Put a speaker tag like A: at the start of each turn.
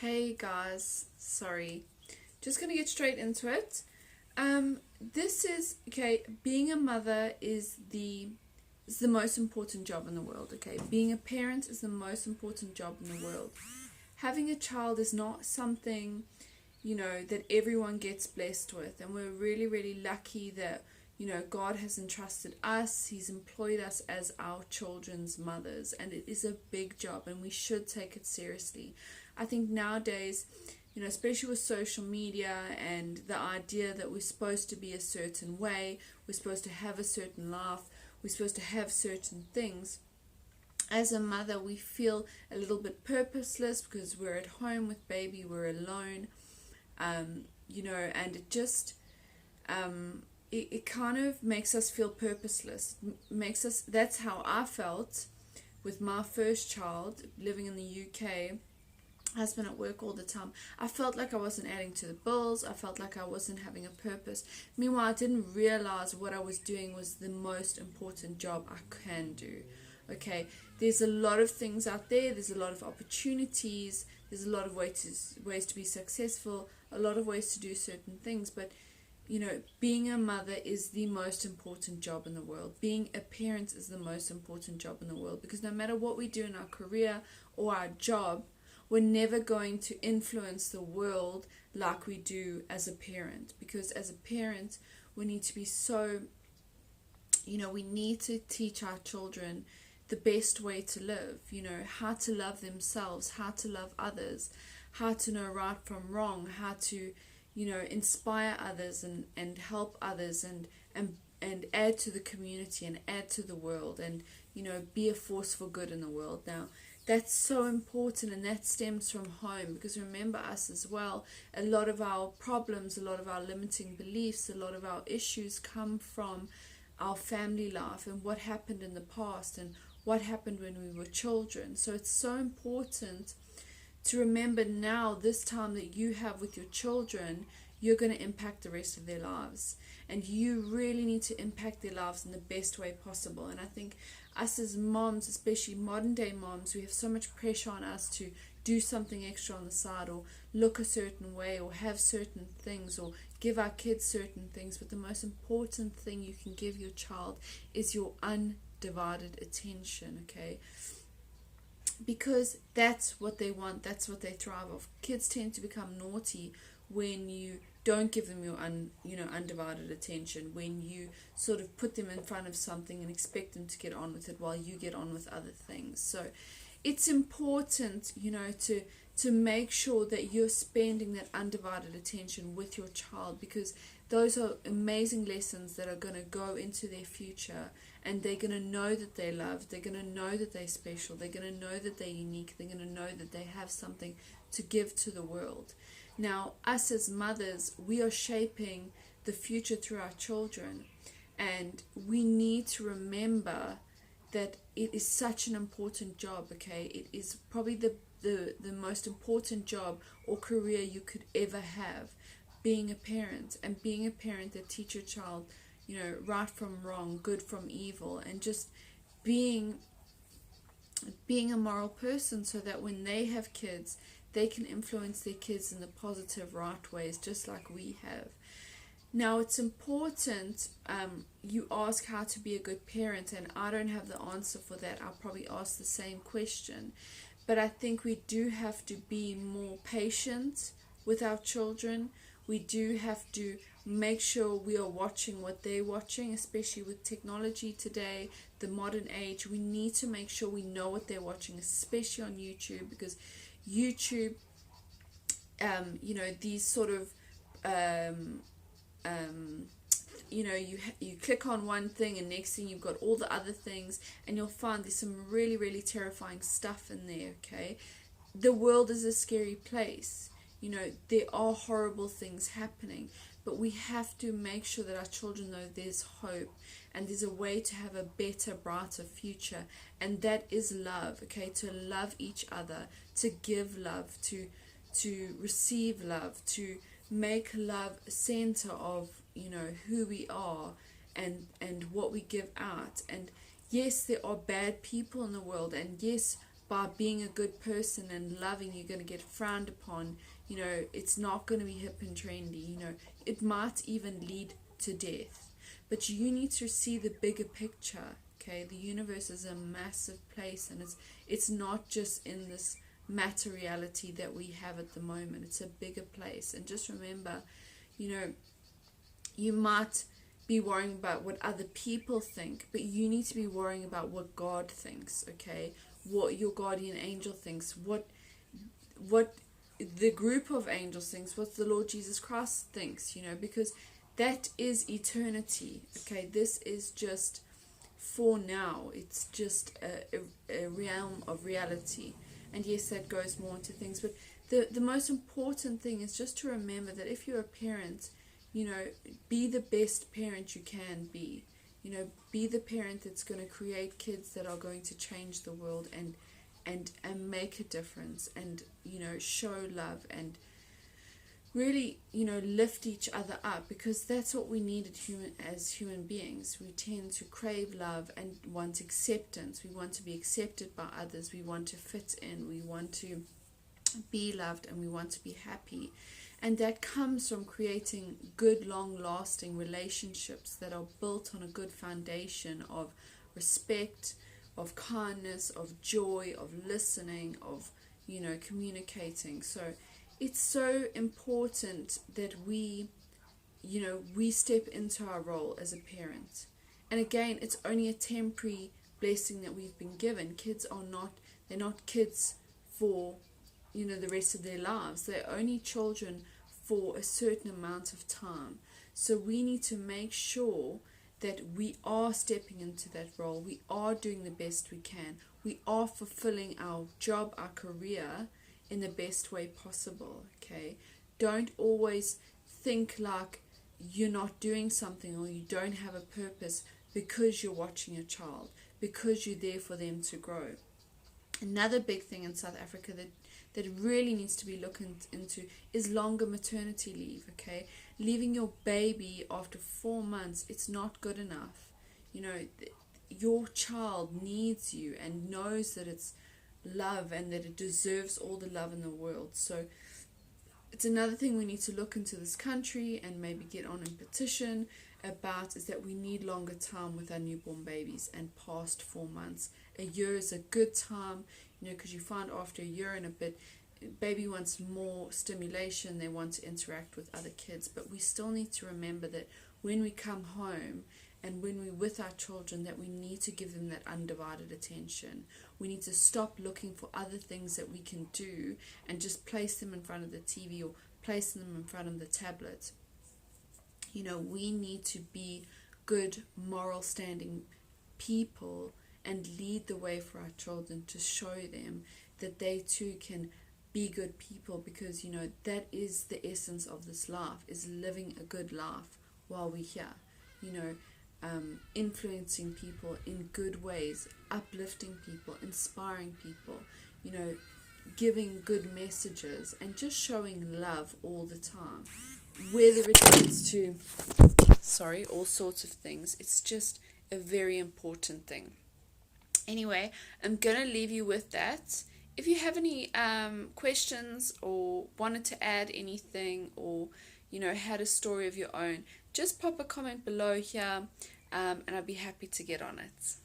A: Hey guys, sorry. Just gonna get straight into it. This is okay. Being a mother is the most important job in the world. Okay, being a parent is the most important job in the world. Having a child is not something that everyone gets blessed with, and we're really really lucky that God has entrusted us. He's employed us as our children's mothers, and it is a big job, and we should take it seriously. I think nowadays, especially with social media and the idea that we're supposed to be a certain way, we're supposed to have a certain life, we're supposed to have certain things. As a mother, we feel a little bit purposeless because we're at home with baby, we're alone, and it just it kind of makes us feel purposeless. Makes us. That's how I felt with my first child living in the UK. Husband at work all the time. I felt like I wasn't adding to the bills. I felt like I wasn't having a purpose. Meanwhile, I didn't realize what I was doing was the most important job I can do. Okay, there's a lot of things out there. There's a lot of opportunities. There's a lot of ways to be successful. A lot of ways to do certain things. But being a mother is the most important job in the world. Being a parent is the most important job in the world, because no matter what we do in our career or our job, we're never going to influence the world like we do as a parent. Because as a parent, we need to be so, we need to teach our children the best way to live, how to love themselves, how to love others, how to know right from wrong, how to, inspire others and help others and add to the community and add to the world, and, be a force for good in the world. Now, that's so important, and that stems from home, because remember, us as well, a lot of our problems, a lot of our limiting beliefs, a lot of our issues come from our family life and what happened in the past and what happened when we were children. So it's so important to remember now, this time that you have with your children, you're going to impact the rest of their lives, and you really need to impact their lives in the best way possible. And I think us as moms, especially modern day moms, we have so much pressure on us to do something extra on the side, or look a certain way, or have certain things, or give our kids certain things. But the most important thing you can give your child is your undivided attention. Okay, because that's what they want, that's what they thrive off. Kids tend to become naughty when you don't give them your undivided attention, when you sort of put them in front of something and expect them to get on with it while you get on with other things. So it's important, to make sure that you're spending that undivided attention with your child, because those are amazing lessons that are going to go into their future, and they're going to know that they're loved, they're going to know that they're special, they're going to know that they're unique, they're going to know that they have something to give to the world. Now, us as mothers, we are shaping the future through our children, and we need to remember that it is such an important job. Okay, it is probably the most important job or career you could ever have, being a parent, and being a parent that teach your child, right from wrong, good from evil, and just being a moral person, so that when they have kids, they can influence their kids in the positive, right ways, just like we have. Now, it's important, you ask how to be a good parent, and I don't have the answer for that. I'll probably ask the same question. But I think we do have to be more patient with our children. We do have to make sure we are watching what they're watching, especially with technology today, the modern age. We need to make sure we know what they're watching, especially on YouTube, because YouTube, these sort of, you click on one thing, and next thing you've got all the other things, and you'll find there's some really, really terrifying stuff in there. Okay, the world is a scary place. There are horrible things happening, but we have to make sure that our children know there's hope, and there's a way to have a better, brighter future, and that is love. Okay, to love each other, to give love, to receive love, to make love a center of who we are, and what we give out. And yes, there are bad people in the world, and yes, by being a good person and loving, you're going to get frowned upon. You know, it's not going to be hip and trendy. You know, it might even lead to death. But you need to see the bigger picture. Okay, the universe is a massive place, and it's not just in this matter reality that we have at the moment. It's a bigger place. And just remember, you know, you might be worrying about what other people think, but you need to be worrying about what God thinks. Okay, what your guardian angel thinks, what the group of angels thinks, what the Lord Jesus Christ thinks. You know, because that is eternity. Okay, this is just for now. It's just a realm of reality. And yes, that goes more into things, but the most important thing is just to remember that if you're a parent, you know, be the best parent you can be. You know, be the parent that's going to create kids that are going to change the world and make a difference, and, you know, show love and really, you know, lift each other up, because that's what we need as human beings. We tend to crave love and want acceptance. We want to be accepted by others. We want to fit in. We want to be loved, and we want to be happy. And that comes from creating good, long-lasting relationships that are built on a good foundation of respect, of kindness, of joy, of listening, of, you know, communicating. So it's so important that we, you know, we step into our role as a parent. And again, it's only a temporary blessing that we've been given. Kids are not, they're not kids for, you know, the rest of their lives. They're only children for a certain amount of time. So we need to make sure that we are stepping into that role. We are doing the best we can. We are fulfilling our job, our career, in the best way possible. Okay, don't always think like you're not doing something or you don't have a purpose because you're watching a child, because you're there for them to grow. Another big thing in South Africa that really needs to be looked into is longer maternity leave. Okay, leaving your baby after 4 months, it's not good enough. You know, your child needs you and knows that it's love and that it deserves all the love in the world. So it's another thing we need to look into this country and maybe get on a petition about, is that we need longer time with our newborn babies, and past 4 months. A year is a good time, you know, because you find after a year and a bit, baby wants more stimulation, they want to interact with other kids. But we still need to remember that when we come home and when we're with our children, that we need to give them that undivided attention. We need to stop looking for other things that we can do and just place them in front of the TV or place them in front of the tablet. You know, we need to be good, moral standing people and lead the way for our children, to show them that they too can be good people, because, you know, that is the essence of this life, is living a good life while we're here. You know, influencing people in good ways, uplifting people, inspiring people, you know, giving good messages, and just showing love all the time, whether it comes to, all sorts of things. It's just a very important thing. Anyway, I'm going to leave you with that. If you have any questions or wanted to add anything, or, you know, had a story of your own, just pop a comment below here, and I'd be happy to get on it.